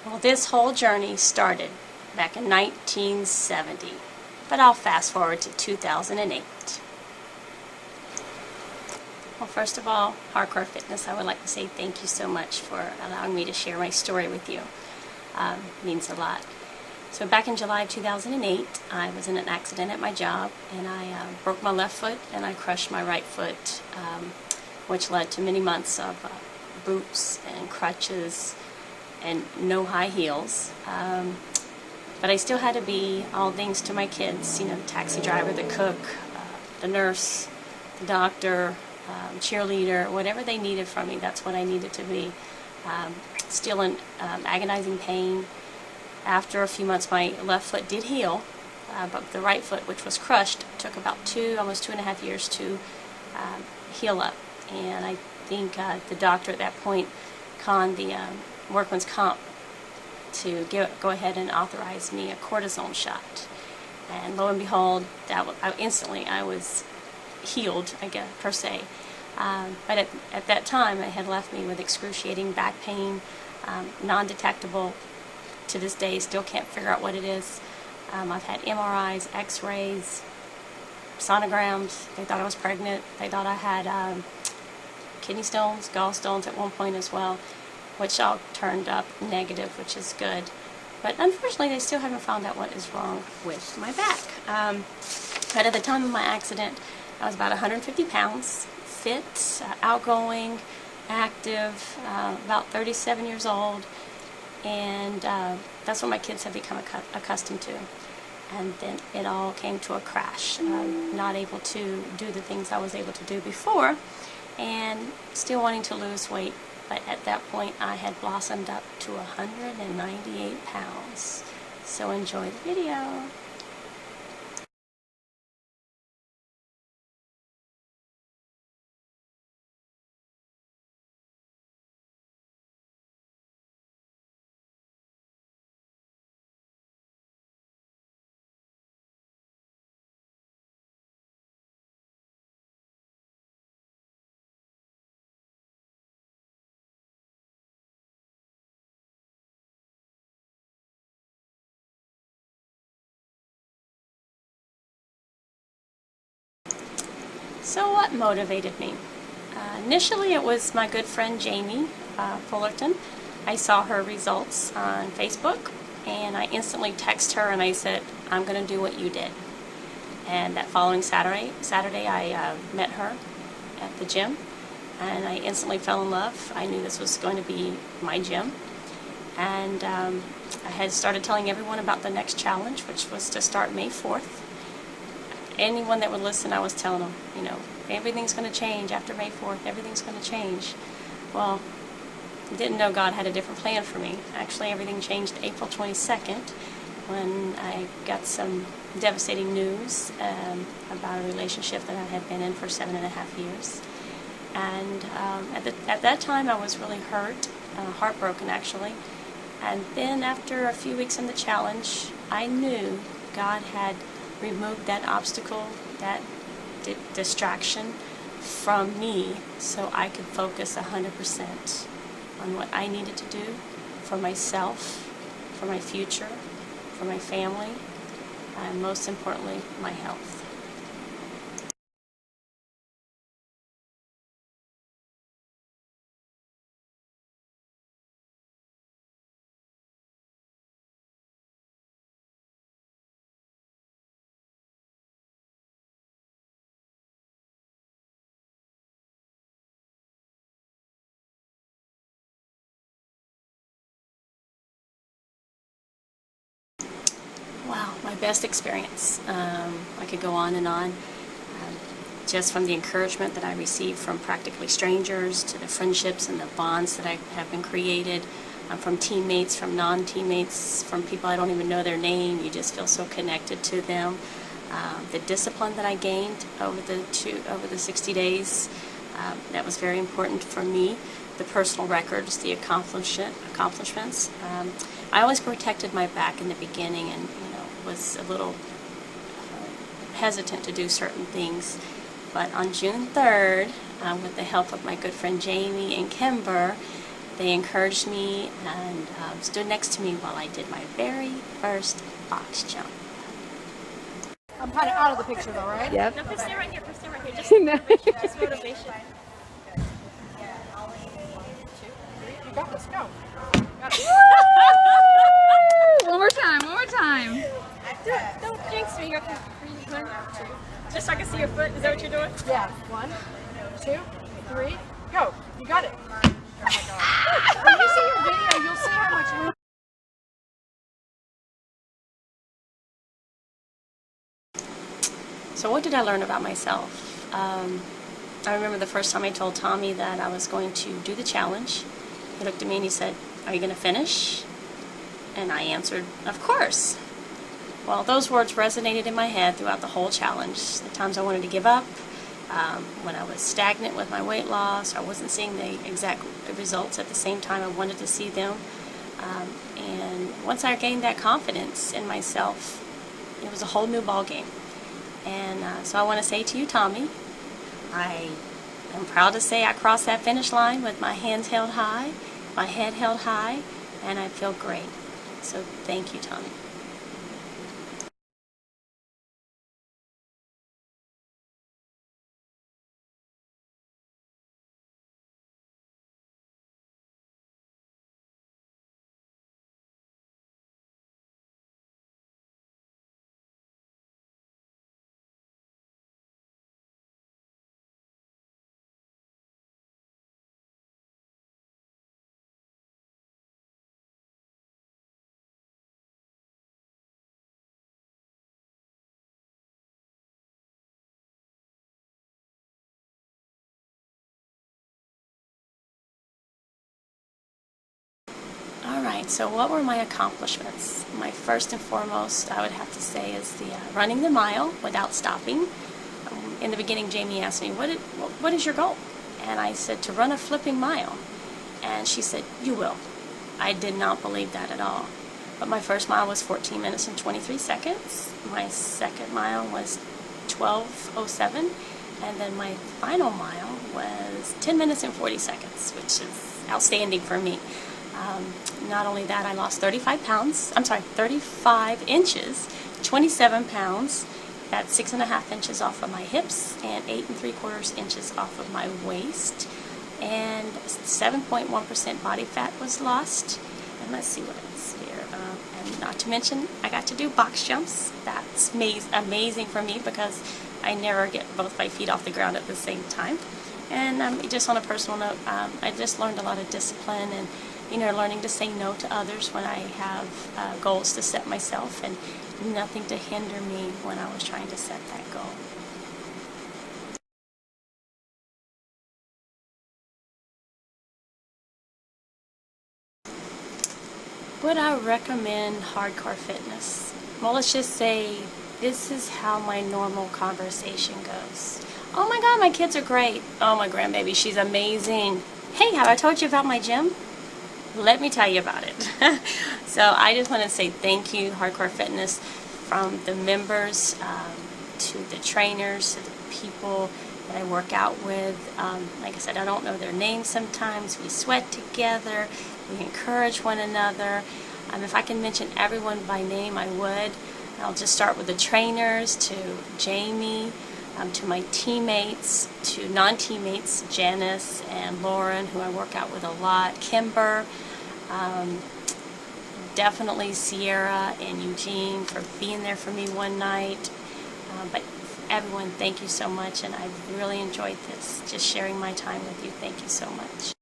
Well, this whole journey started back in 1970, but I'll fast forward to 2008. Well, first of all, Hardcore Fitness, I would like to say thank you so much for allowing me to share my story with you. It means a lot. So back in July of 2008, I was in an accident at my job, and I broke my left foot and I crushed my right foot, which led to many months of boots and crutches and no high heels. But I still had to be all things to my kids, you know, the taxi driver, the cook, the nurse, the doctor, cheerleader, whatever they needed from me, that's what I needed to be. Still in agonizing pain. After a few months, my left foot did heal, but the right foot, which was crushed, took about almost 2.5 years to heal up. And I think the doctor at that point conned the workman's comp to go ahead and authorize me a cortisone shot. And lo and behold, I was healed, I guess, per se. But at that time, it had left me with excruciating back pain, non-detectable. To this day, still can't figure out what it is. I've had MRIs, X-rays, sonograms. They thought I was pregnant. They thought I had kidney stones, gallstones at one point as well, which all turned up negative, which is good. But unfortunately, they still haven't found out what is wrong with my back. But at the time of my accident, I was about 150 pounds, fit, outgoing, active, about 37 years old. And that's what my kids have become accustomed to. And then it all came to a crash. Not able to do the things I was able to do before, and still wanting to lose weight. But at that point, I had blossomed up to 198 pounds. So enjoy the video. So what motivated me? Initially, it was my good friend Jamie Fullerton. I saw her results on Facebook, and I instantly texted her and I said, I'm going to do what you did. And that following Saturday I met her at the gym, and I instantly fell in love. I knew this was going to be my gym. And I had started telling everyone about the next challenge, which was to start May 4th. Anyone that would listen, I was telling them, you know, everything's going to change after May 4th. Everything's going to change. Well, I didn't know God had a different plan for me. Actually, everything changed April 22nd when I got some devastating news about a relationship that I had been in for 7.5 years. And at that time, I was really hurt, heartbroken actually. And then after a few weeks in the challenge, I knew God had removed that obstacle, that distraction from me, so I could focus 100% on what I needed to do for myself, for my future, for my family, and most importantly, my health. Wow, my best experience. I could go on and on. Just from the encouragement that I received from practically strangers, to the friendships and the bonds that have been created, from teammates, from non-teammates, from people I don't even know their name. You just feel so connected to them. The discipline that I gained over the 60 days, that was very important for me. The personal records, the accomplishments. I always protected my back in the beginning, and was a little hesitant to do certain things. But on June 3rd, with the help of my good friend Jamie and Kimber, they encouraged me and stood next to me while I did my very first box jump. I'm kind of out of the picture though, right? Yep. No, stay right here, just No. just motivation. You got this, go. Got it. One more time, one more time. Don't jinx me. Okay. 1, 2. Just so I can see your foot. Is that what you're doing? Yeah, 1, 2, 3, go. You got it. Oh my God. When you see your video, you'll see how much room. So what did I learn about myself? I remember the first time I told Tommy that I was going to do the challenge. He looked at me and he said, "Are you going to finish?" And I answered, "Of course." Well, those words resonated in my head throughout the whole challenge. The times I wanted to give up, when I was stagnant with my weight loss, I wasn't seeing the exact results at the same time I wanted to see them. And once I gained that confidence in myself, it was a whole new ball game. And so I want to say to you, Tommy, I am proud to say I crossed that finish line with my hands held high, my head held high, and I feel great. So thank you, Tommy. Alright, so what were my accomplishments? My first and foremost, I would have to say, is the running the mile without stopping. In the beginning, Jamie asked me, what is your goal? And I said, to run a flipping mile. And she said, "You will." I did not believe that at all. But my first mile was 14 minutes and 23 seconds. My second mile was 12:07. And then my final mile was 10 minutes and 40 seconds, which is outstanding for me. Not only that, I lost 35 inches, 27 pounds. That's 6.5 inches off of my hips and 8 3/4 inches off of my waist. And 7.1% body fat was lost. And let's see what else here. And not to mention, I got to do box jumps. That's amazing for me because I never get both my feet off the ground at the same time. And just on a personal note, I just learned a lot of discipline and learning to say no to others when I have goals to set myself, and nothing to hinder me when I was trying to set that goal. Would I recommend hardcore fitness? Well, let's just say this is how my normal conversation goes. "Oh my God, my kids are great. Oh, my grandbaby, she's amazing. Hey, have I told you about my gym? Let me tell you about it." So I just want to say thank you, Hardcore Fitness, from the members to the trainers, to the people that I work out with. Like I said, I don't know their names sometimes. We sweat together. We encourage one another. If I can mention everyone by name, I would. I'll just start with the trainers, to Jamie, to my teammates, to non-teammates, Janice and Lauren, who I work out with a lot, Kimber, definitely Sierra and Eugene for being there for me one night. But everyone, thank you so much, and I've really enjoyed this, just sharing my time with you. Thank you so much.